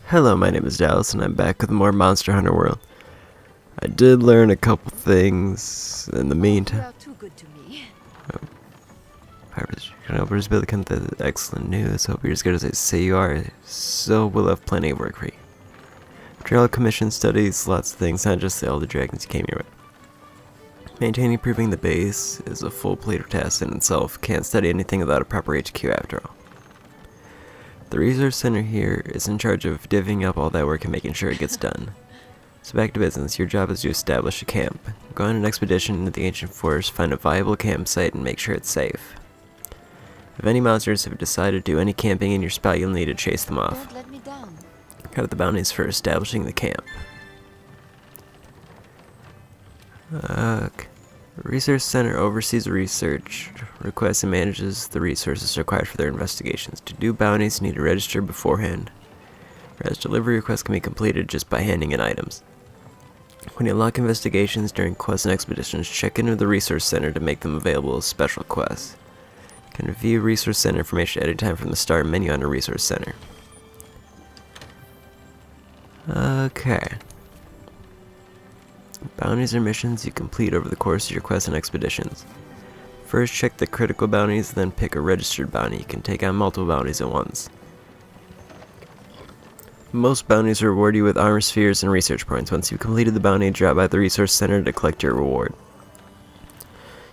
Hello, my name is Dallas, and I'm back with more Monster Hunter World. I did learn a couple things in the meantime. You are too good to me. Pirates, you know, Bruce Billy can't the excellent news. Hope you're as good as I say you are. So we'll have plenty of work for you. Trail commission studies, lots of things, not just the Elder Dragons you came here with. Maintaining proving the base is a full plate of tasks in itself. Can't study anything without a proper HQ after all. The resource center here is in charge of divvying up all that work and making sure it gets done. So back to business, your job is to establish a camp. Go on an expedition into the ancient forest, find a viable campsite, and make sure it's safe. If any monsters have decided to do any camping in your spot, you'll need to chase them off. Don't let me down. Cut the bounties for establishing the camp. Okay. Research Center oversees research, requests and manages the resources required for their investigations. To do bounties, you need to register beforehand, whereas delivery requests can be completed just by handing in items. When you unlock investigations during quests and expeditions, check into the Resource Center to make them available as special quests. You can view Resource Center information at any time from the Start menu under Resource Center. Okay. Bounties are missions you complete over the course of your quests and expeditions. First check the critical bounties, then pick a registered bounty. You can take on multiple bounties at once. Most bounties reward you with armor spheres and research points. Once you've completed the bounty, drop by the resource center to collect your reward.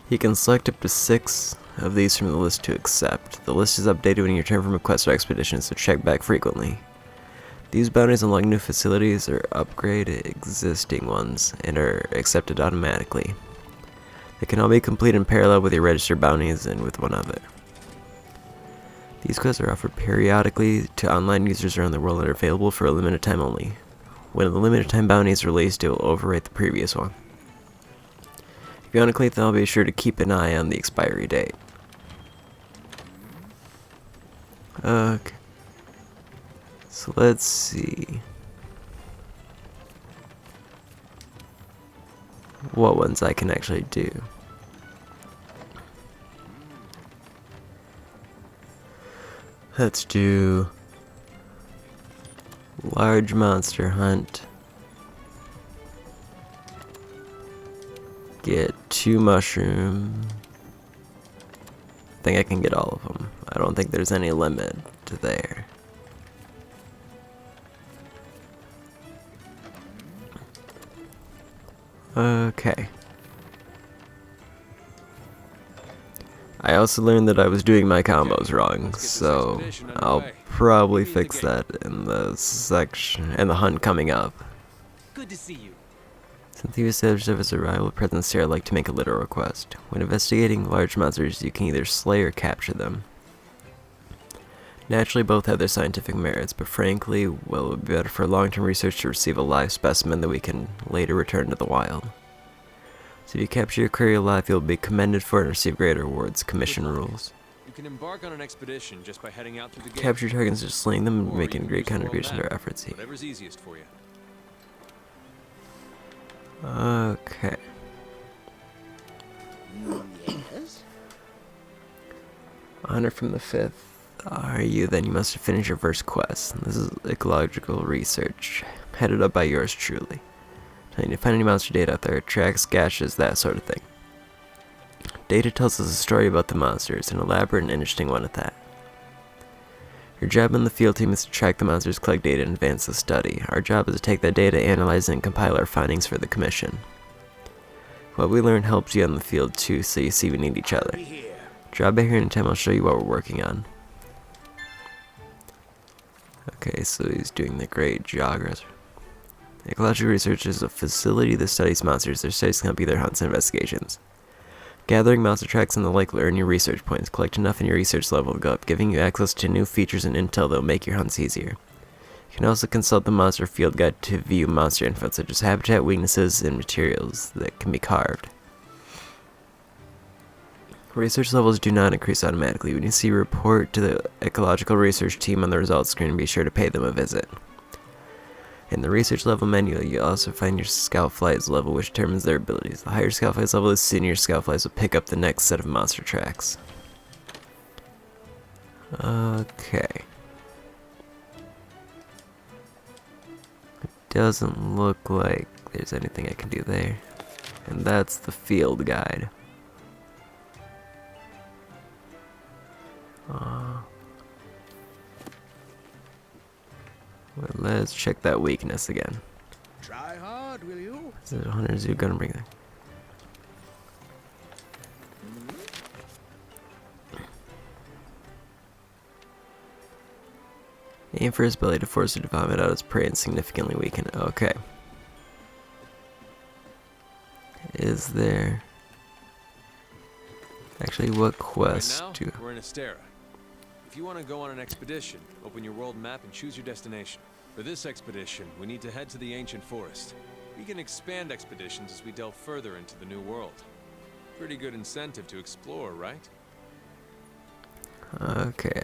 You can select up to 6 of these from the list to accept. The list is updated when you return from a quest or expedition, so check back frequently. These bounties unlock new facilities or upgrade existing ones and are accepted automatically. They can all be completed in parallel with your registered bounties and with one other. These quests are offered periodically to online users around the world and are available for a limited time only. When the limited time bounty is released, it will overwrite the previous one. If you want to collect them, be sure to keep an eye on the expiry date. Okay. So let's see what ones I can actually do. Let's do large monster hunt. Get 2 mushroom. I think I can get all of them. I don't think there's any limit to there. Okay. I also learned that I was doing my combos wrong, so I'll probably fix that in the section and the hunt coming up. Good to see you. Since you established of his arrival presence here, I'd like to make a little request. When investigating large monsters, you can either slay or capture them. Naturally, both have their scientific merits, but frankly, well, it would be better for long-term research to receive a live specimen that we can later return to the wild. So if you capture your quarry alive, you'll be commended for it and receive greater rewards. Commission rules. You can embark on an expedition just by heading out through the gate. Capture targets and slaying them and making a great contribution to our efforts here. Whatever's easiest for you. Okay. Yes? Honor from the 5th. Are you? Then you must have finished your first quest. This is ecological research, headed up by yours truly. Trying to find any monster data out there, tracks, gashes, that sort of thing. Data tells us a story about the monsters, an elaborate and interesting one at that. Your job in the field team is to track the monsters, collect data, and advance the study. Our job is to take that data, analyze it, and compile our findings for the commission. What we learn helps you on the field too, so you see we need each other. Drop by here in time, I'll show you what we're working on. Okay, so he's doing the great jogger. Ecological research is a facility that studies monsters. Their studies can help you their hunts and investigations. Gathering monster tracks and the like will earn you research points. Collect enough in your research level to go up, giving you access to new features and intel that will make your hunts easier. You can also consult the monster field guide to view monster info such as habitat, weaknesses, and materials that can be carved. Research levels do not increase automatically. When you see a report to the ecological research team on the results screen, be sure to pay them a visit. In the research level menu, you'll also find your scout flies level, which determines their abilities. The higher scout flies level is senior scout flies will pick up the next set of monster tracks. Okay. doesn't look like there's anything I can do there. And that's the field guide. Well, let's check that weakness again. Try hard, will you? Is it 100 zoo gun bring that? Aim for his belly to force it to vomit out its prey and significantly weaken it. Okay. Is there... Actually, what quest Right do... now, we're in Astera. If you want to go on an expedition, open your world map and choose your destination. For this expedition, we need to head to the ancient forest. We can expand expeditions as we delve further into the new world. Pretty good incentive to explore, right? Okay.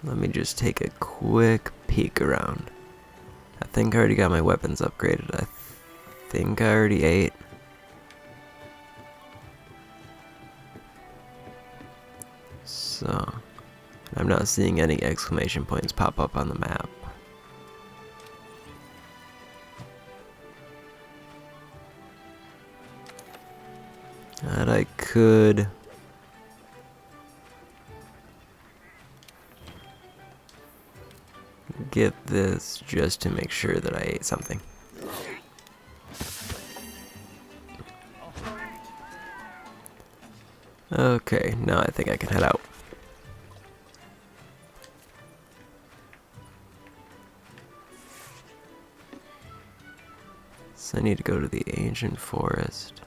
Let me just take a quick peek around. I think I already got my weapons upgraded. I think I already ate. So, I'm not seeing any exclamation points pop up on the map. And I could... get this just to make sure that I ate something. Okay, now I think I can head out. So I need to go to the ancient forest.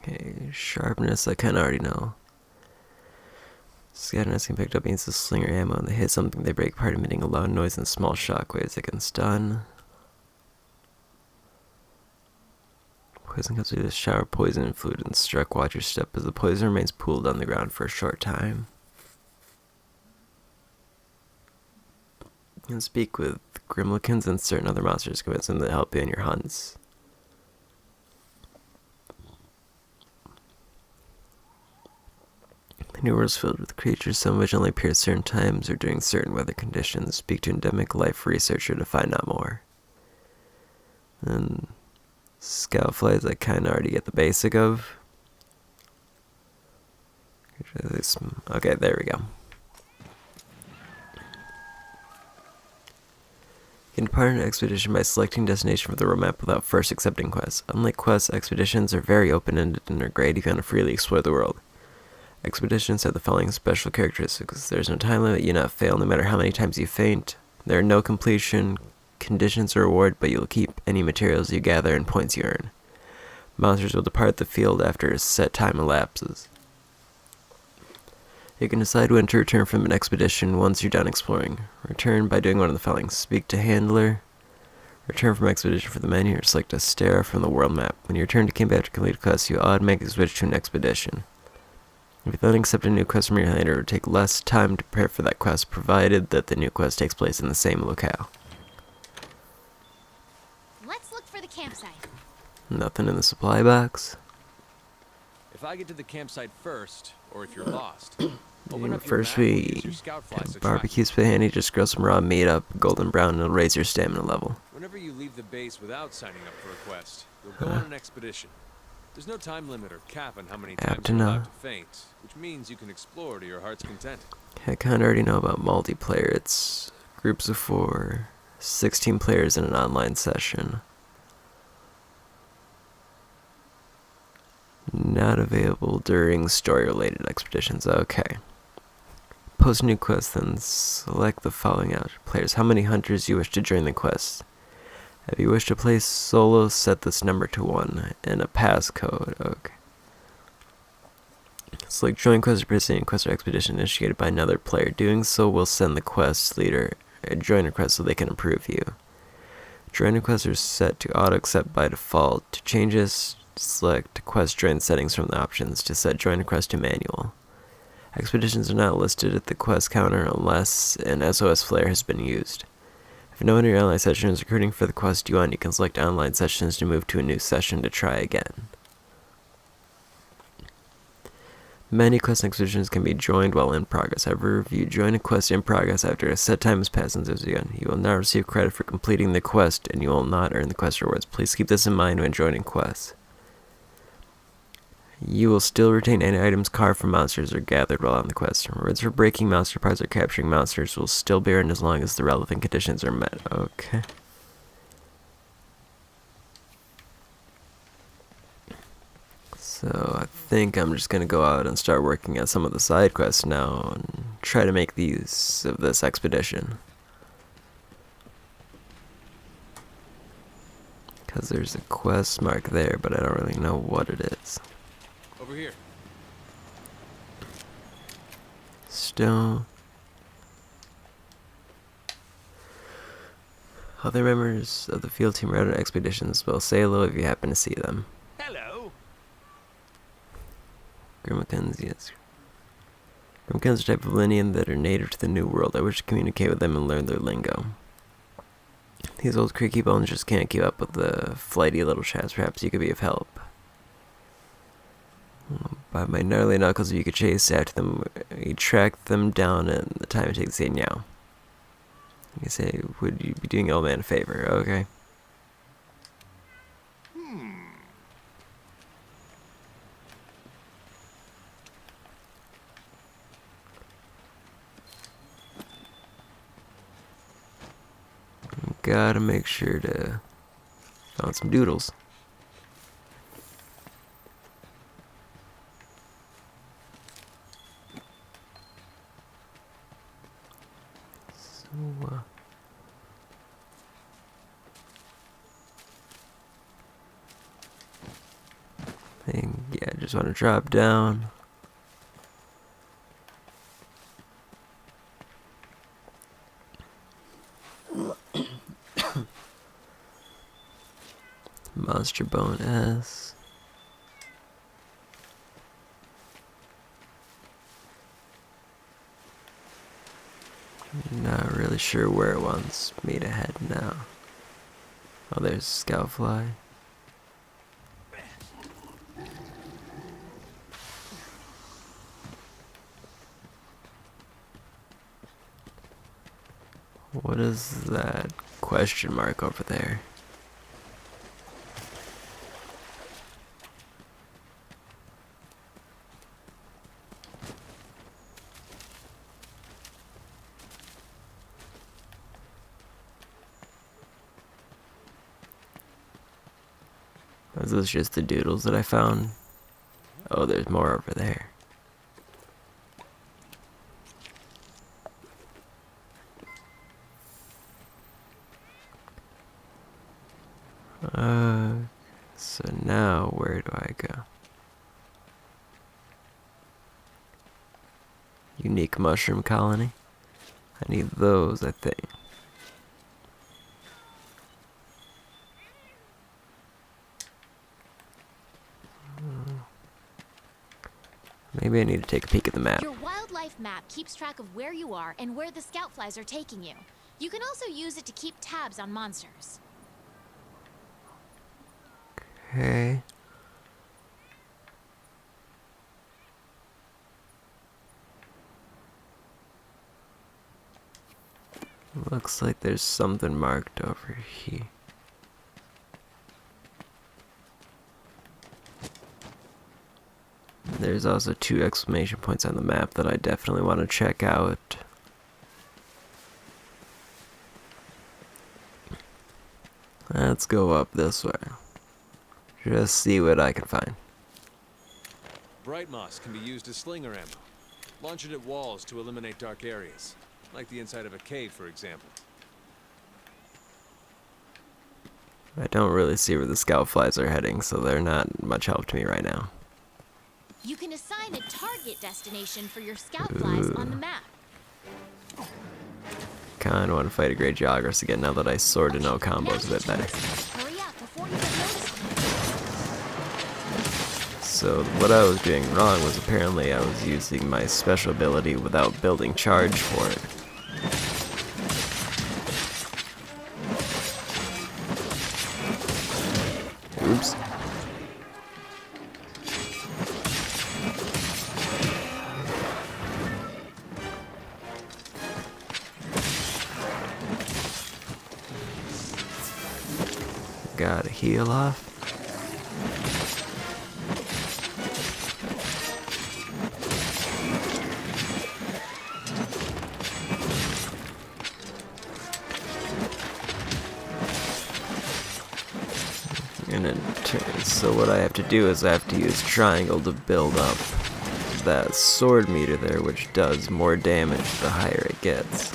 Okay, sharpness I kinda already know. Scatterness can pick up means to slinger ammo and they hit something they break apart, emitting a loud noise and small shockwaves that can stun. Poison comes through the shower poison and fluid and struck. Watch your step as the poison remains pooled on the ground for a short time. You can speak with Grimlikins and certain other monsters to convince them to help you in your hunts. The new world is filled with creatures, some of which only appear at certain times or during certain weather conditions. Speak to endemic life researcher to find out more. And scoutflies I kinda already get the basic of. Okay, there we go. You can depart on an expedition by selecting destination for the road map without first accepting quests. Unlike quests, expeditions are very open-ended and are great if you want to freely explore the world. Expeditions have the following special characteristics. There's no time limit, you not fail no matter how many times you faint. There are no completion conditions or reward, but you'll keep any materials you gather and points you earn. Monsters will depart the field after a set time elapses. You can decide when to return from an expedition once you're done exploring. Return by doing one of the following. Speak to handler. Return from expedition for the menu or select Astera from the world map. When you return to camp after completed quests, you automatically switch to an expedition. If you then accept a new quest from your handler, it will take less time to prepare for that quest, provided that the new quest takes place in the same locale. Let's look for the campsite. Nothing in the supply box. If I get to the campsite first, or if you're lost, open up your First map or we use your scout flies to track. barbecue's fit handy, just grill some raw meat up, golden brown, and it'll raise your stamina level. Whenever you leave the base without signing up for a quest, you'll go on an expedition. There's no time limit or cap on how many times to you're know. allowed to faint, which means you can explore to your heart's content. I kinda already know about multiplayer. It's groups of 4, 16 players in an online session. Not available during story-related expeditions. Okay. Post new quest, then select the following out. Players, how many hunters you wish to join the quest. If you wish to play solo, set this number to 1 and a passcode. Okay. Select join quest or participate in quest or expedition initiated by another player. Doing so will send the quest leader a join request so they can approve you. Join requests are set to auto accept by default. To change this, select quest join settings from the options to set join request to manual. Expeditions are not listed at the quest counter unless an SOS flare has been used. If no one in your online session is recruiting for the quest you want, you can select online sessions to move to a new session to try again. Many quest expeditions can be joined while in progress. However, if you join a quest in progress after a set time has passed since it was begun, you will not receive credit for completing the quest, and you will not earn the quest rewards. Please keep this in mind when joining quests. You will still retain any items carved from monsters or gathered while on the quest. Rewards for breaking monster parts or capturing monsters will still be earned as long as the relevant conditions are met. Okay. So I think I'm just gonna go out and start working on some of the side quests now and try to make these of this expedition. Because there's a quest mark there, but I don't really know what it is. Over here. Stone. Other members of the field team are out on expeditions. Well, say hello if you happen to see them. Hello. Grimmekins, yes. Grimmekins are a type of Linian that are native to the New World. I wish to communicate with them and learn their lingo. These old creaky bones just can't keep up with the flighty little chaps. Perhaps you could be of help. By my gnarly knuckles, if you could chase after them, you track them down in the time it takes to say meow. You say, would you be doing old man a favor? Okay. Gotta make sure to find some doodles. So, yeah, I just want to drop down. Monster Bone S. Not really sure where it wants me to head now. Oh, there's Scoutfly. What is that question mark over there? Are those just the doodles that I found? Oh, there's more over there. So now where do I go? Unique mushroom colony. I need those, I think. Maybe I need to take a peek at the map. Your wildlife map keeps track of where you are and where the scout flies are taking you. You can also use it to keep tabs on monsters. Okay. Looks like there's something marked over here. There's also 2 exclamation points on the map that I definitely want to check out. Let's go up this way. Just see what I can find. Bright moss can be used as slinger ammo. Launch it at walls to eliminate dark areas, like the inside of a cave, for example. I don't really see where the scout flies are heading, so they're not much help to me right now. You can assign a target destination for your scout flies on the map. Kinda want to fight a great geographer again now that I sort of know combos a bit better. Hurry up before you get noticed. So what I was doing wrong was apparently I was using my special ability without building charge for it. Oops. gotta heal off. And in turn, so what I have to do is I have to use triangle to build up that sword meter there, which does more damage the higher it gets.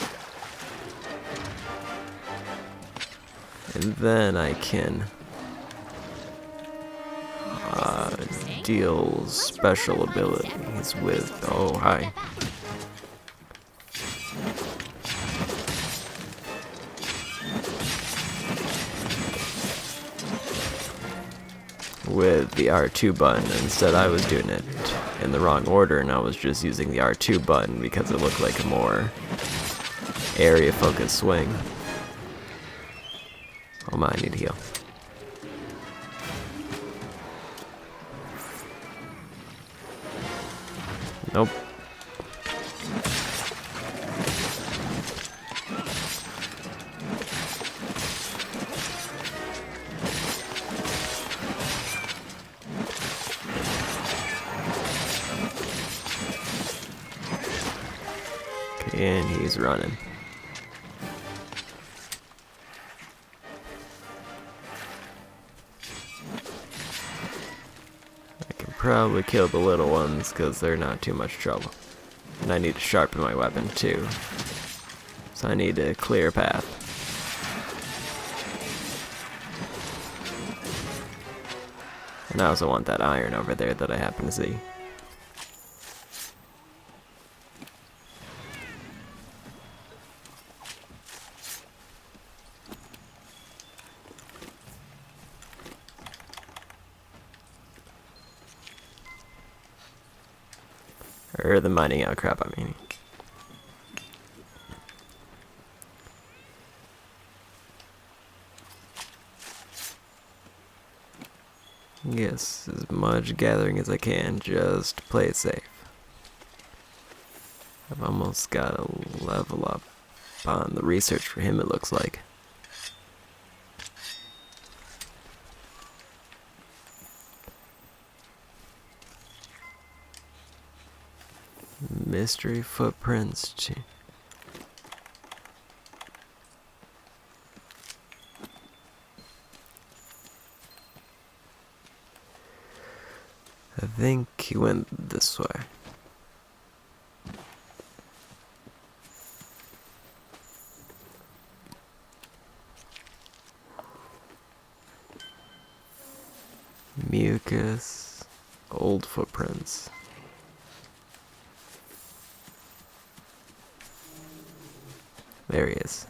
And then I can deal special abilities with, oh hi, with the R2 button. Instead I was doing it in the wrong order, and I was just using the R2 button because it looked like a more area focused swing. Oh my, I need to heal. Nope. Okay, and he's running. Probably kill the little ones because they're not too much trouble. And I need to sharpen my weapon too. So I need to clear a path. And I also want that iron over there that I happen to see. Or the mining outcrop, I mean. Yes, as much gathering as I can, just play it safe. I've almost got to level up on the research for him, it looks like. Mystery footprints. I think he went this way. Mucus, old footprints. There he is.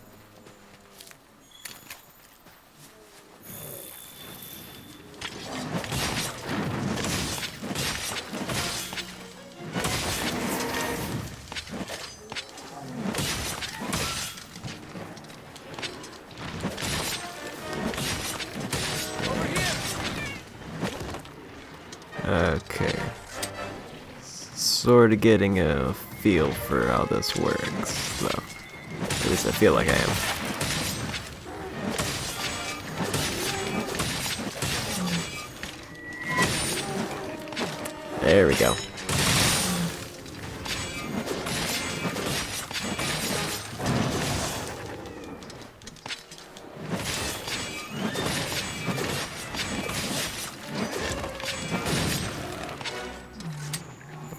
Okay. Sort of getting a feel for how this works, though. At least I feel like I am. There we go.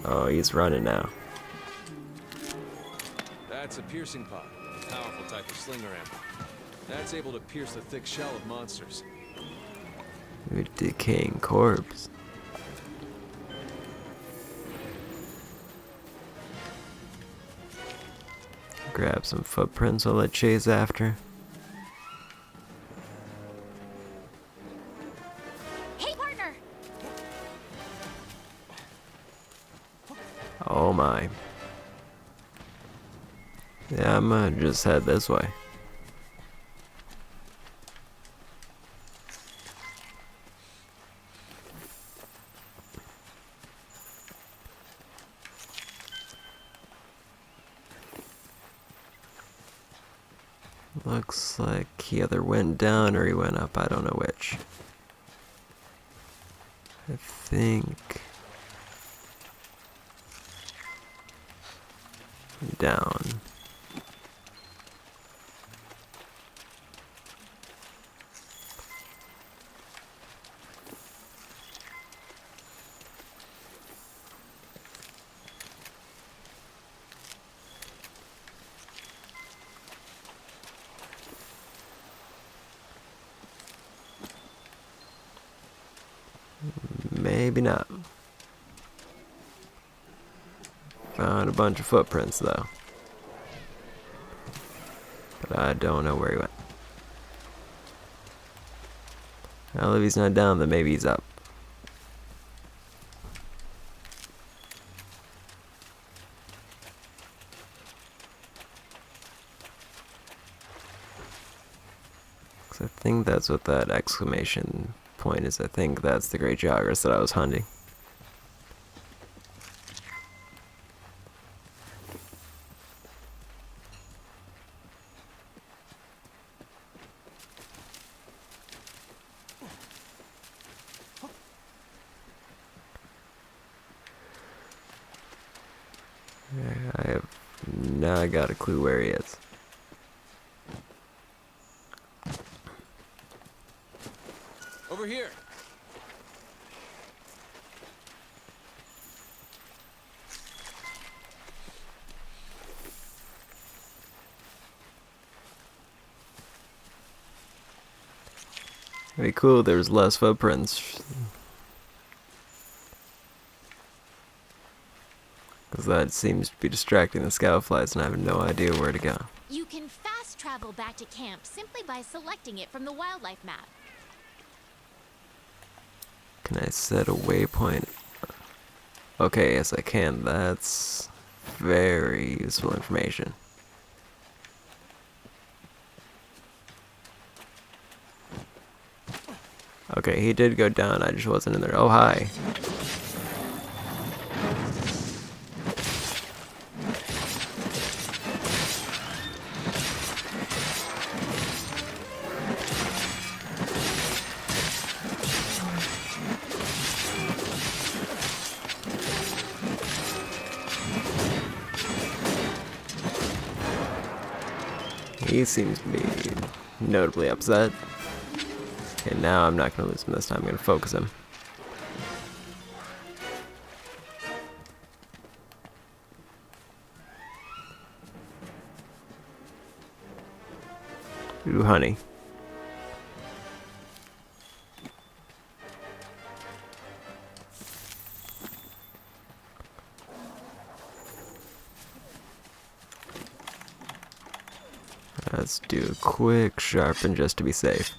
Oh, he's running now. That's a piercing pod, a powerful type of slinger ammo. That's able to pierce the thick shell of monsters. A decaying corpse. Grab some footprints I'll let chase after. Hey, partner! Oh my. Yeah, I'm gonna just head this way. Looks like he either went down or he went up. I don't know which. I think down. Maybe not. Found a bunch of footprints though. But I don't know where he went. Well, if he's not down, then maybe he's up. I think that's what that exclamation point is. I think that's the great joggers that I was hunting. I have not got a clue where he is. Over here. It'd be cool if there was less footprints. Because that seems to be distracting the scout flies and I have no idea where to go. You can fast travel back to camp simply by selecting it from the wildlife map. Can I set a waypoint? Okay, yes I can. That's very useful information. Okay, he did go down, I just wasn't in there. Oh, hi. He seems to be notably upset. Okay, now I'm not going to lose him this time. I'm going to focus him. Ooh, honey. Let's do a quick sharpen just to be safe.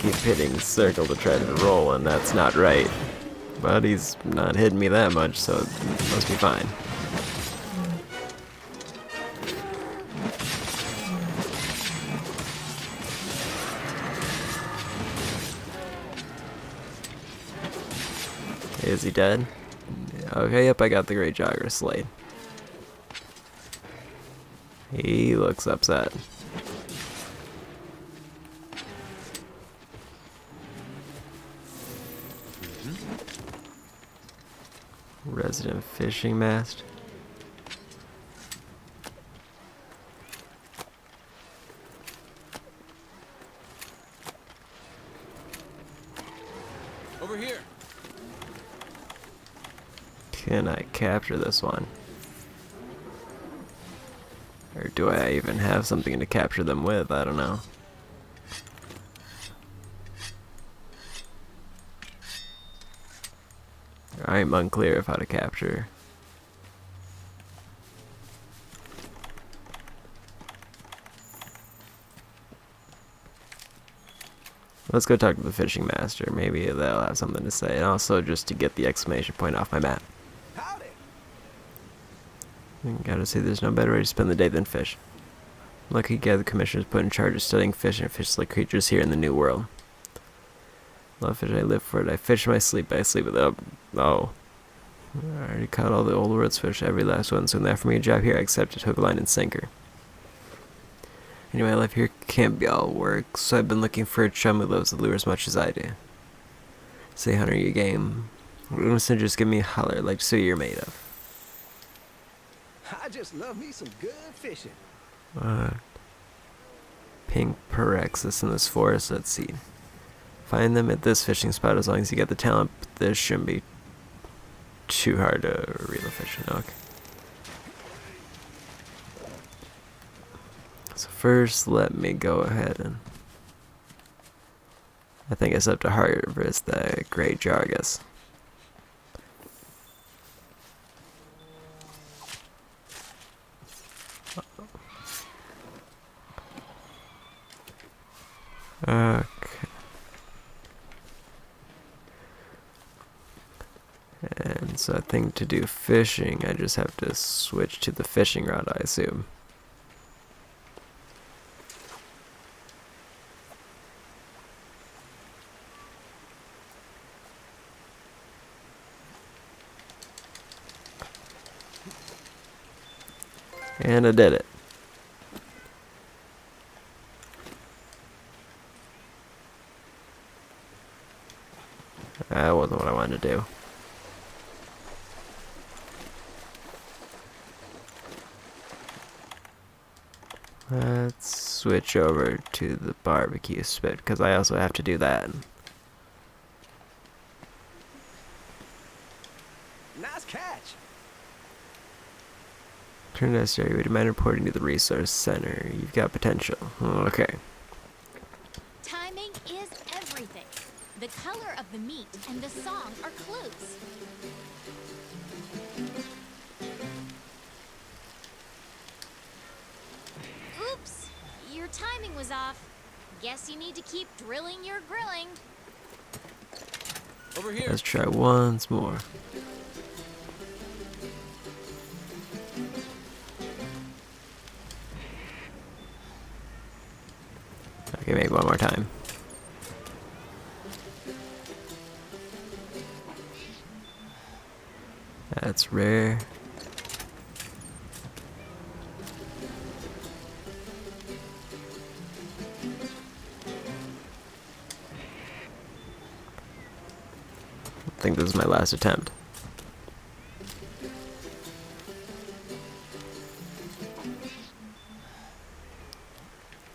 Keep hitting circle to try to roll, and that's not right. But he's not hitting me that much, so it must be fine. Is he dead? Okay, yep, I got the Great Jogger slayed. He looks upset. Resident fishing mast. Over here. Can I capture this one? Or do I even have something to capture them with? I don't know. I'm unclear of how to capture. Let's go talk to the fishing master. Maybe they'll have something to say. And also just to get the exclamation point off my map. Howdy. Gotta say, there's no better way to spend the day than fish. Lucky guy the commissioner's put in charge of studying fish and fish-like creatures here in the New World. Love fish, I live for it. I fish in my sleep, I sleep with it. Oh. I already caught all the old world's fish, every last one, so when they offer me a job here, I accept it, hook, line, and sinker. Anyway, life here can't be all work, so I've been looking for a chum who loves the lure as much as I do. Say, Hunter, you game? Listen, just give me a holler, I'd like to see what you're made of. I just love me some good fishing. Pink Parexis in this forest, let's see. Find them at this fishing spot as long as you get the talent, but this shouldn't be too hard to reel a fish in. Okay. So first, let me go ahead and... I think it's up to harvest the great jar, I guess. Okay. And so I think to do fishing, I just have to switch to the fishing rod, I assume. And I did it. That wasn't what I wanted to do. Let's switch over to the barbecue spit, because I also have to do that. Nice catch. Turn to area. Would you mind reporting to the resource center? You've got potential. Okay. Timing is everything. The color of the meat and the song are clues. Oops, your timing was off. Guess you need to keep drilling your grilling. Over here. Let's try once more. Okay, maybe one more time. That's rare. I think this is my last attempt.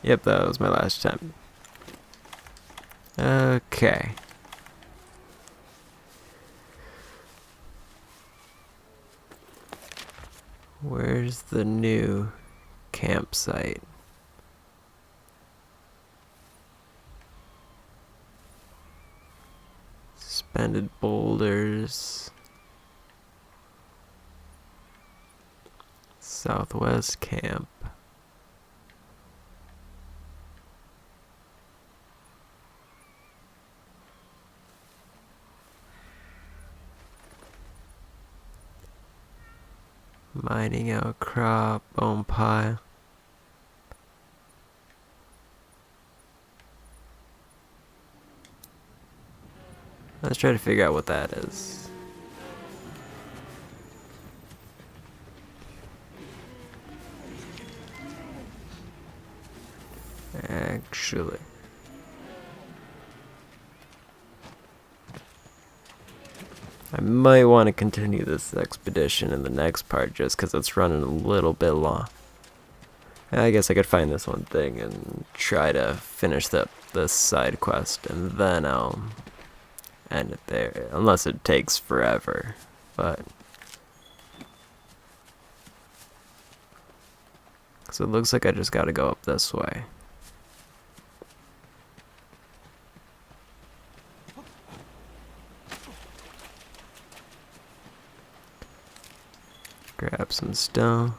Yep, that was my last attempt. Okay. Where's the new campsite? Suspended boulders. Southwest camp. Mining outcrop, bone pile. Let's try to figure out what that is. Actually, I might want to continue this expedition in the next part just because it's running a little bit long. I guess I could find this one thing and try to finish this side quest, and then I'll end it there, unless it takes forever. But so it looks like I just gotta go up this way. Grab some stone.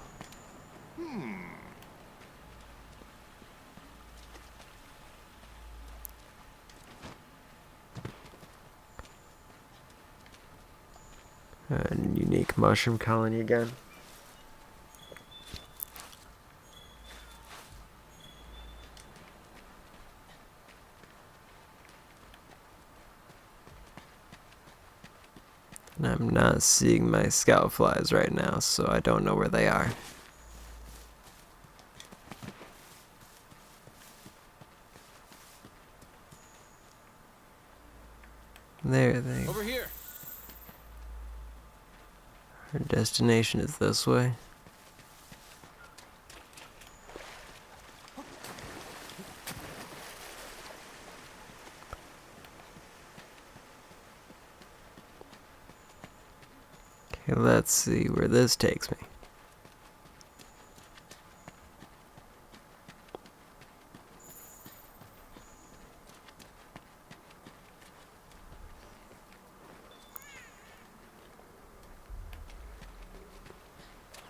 A unique mushroom colony again. And I'm not seeing my scout flies right now, so I don't know where they are. There they. Over here. Our destination is this way. Okay, let's see where this takes me.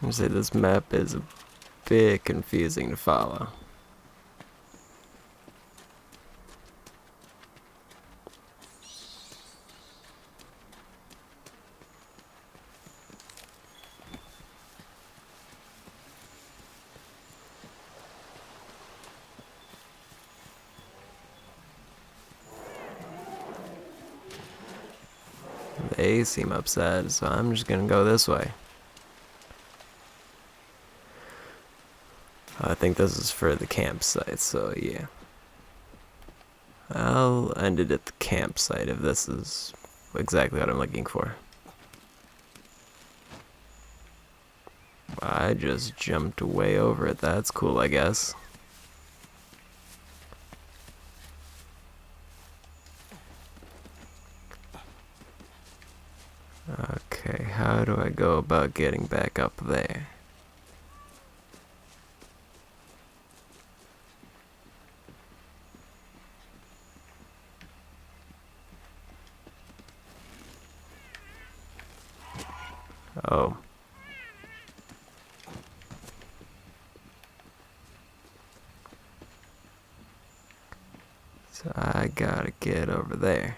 I say this map is a bit confusing to follow. They seem upset, so I'm just gonna go this way. I think this is for the campsite, so yeah. I'll end it at the campsite if this is exactly what I'm looking for. I just jumped way over it. That's cool, I guess. Okay, how do I go about getting back up there? Oh. So I gotta get over there.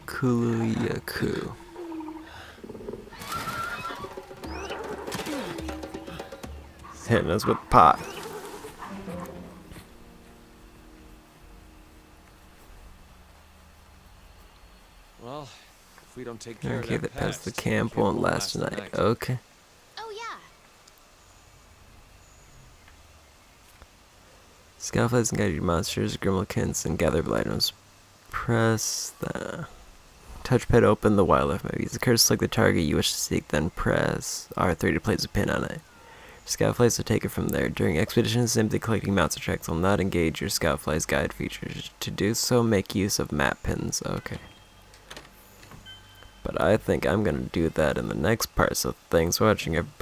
Kulu-ya-Ku. Hitting us with pot. Well, if we don't take care Okay, of the that pest the pest, camp won't last tonight. Okay. Oh yeah. Scoutflies and guided monsters, grimmelkins, and gatherable items. Press the touchpad to open the wildlife map. Use the cursor to select the target you wish to seek, then press R3 to place a pin on it. Scoutflies will take it from there. During expeditions, simply collecting monster tracks will not engage your Scoutflies guide features. To do so, make use of map pins. Okay. But I think I'm gonna do that in the next part, so thanks for watching, everybody.